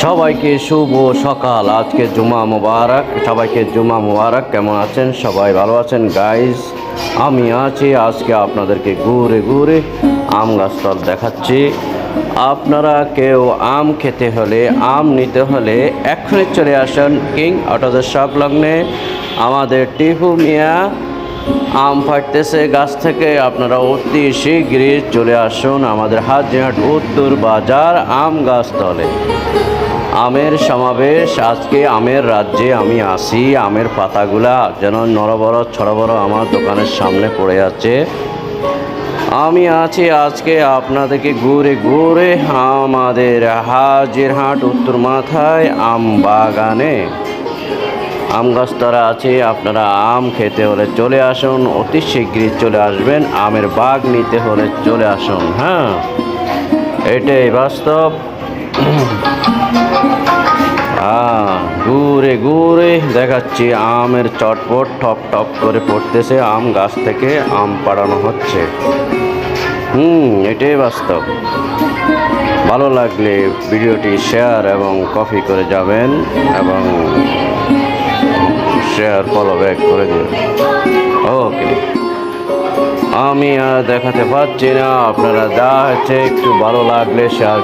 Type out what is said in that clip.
সবাইকে শুভ সকাল। আজকে জুমা মুবারক, সবাইকে জুমা মুবারক। কেমন আছেন? সবাই ভালো আছেন গাইজ? আমি আছি। আজকে আপনাদেরকে ঘুরে ঘুরে আম গাছতল দেখাচ্ছি। আপনারা কেউ আম খেতে হলে, আম নিতে হলে এক্ষুনি চলে আসেন কিং অটোদের সংলগ্নে। আমাদের টিপু মিয়া আম ফাটতেছে গাছ থেকে। আপনারা অতি শীঘ্রই চলে আসুন আমাদের হাজিরহাট উত্তর বাজার আম গাছতলে। আমের সমাবেশ। আজকে আমের রাজ্যে আমি আসি। আমের পাতাগুলা যেন নড়বড় ছড়বড় আমার দোকানের সামনে পড়ে আছে। আমি আছি আজকে আপনাদেরকে ঘুরে ঘুরে আমাদের হাজিরহাট উত্তর মাথায় আম বাগানে। আম গাছতলা আছে। আপনারা আম খেতে হলে চলে আসুন, অতি শীঘ্রই চলে আসবেন। আমের বাগ নিতে হলে চলে আসুন। হ্যাঁ, এটাই বাস্তব। ঘুরে ঘুরে দেখাচ্ছি আমের চটপট টপ টপ করে পড়তেছে। আম গাছ থেকে আম পাড়ানো হচ্ছে। এটাই বাস্তব। ভালো লাগলে ভিডিওটি শেয়ার এবং কপি করে যাবেন এবং শেয়ার ফলো ব্যাক করে দিন। ওকে, আমি আর দেখাতে পারছি না। আপনারা যা হচ্ছে একটু ভালো লাগলে শেয়ার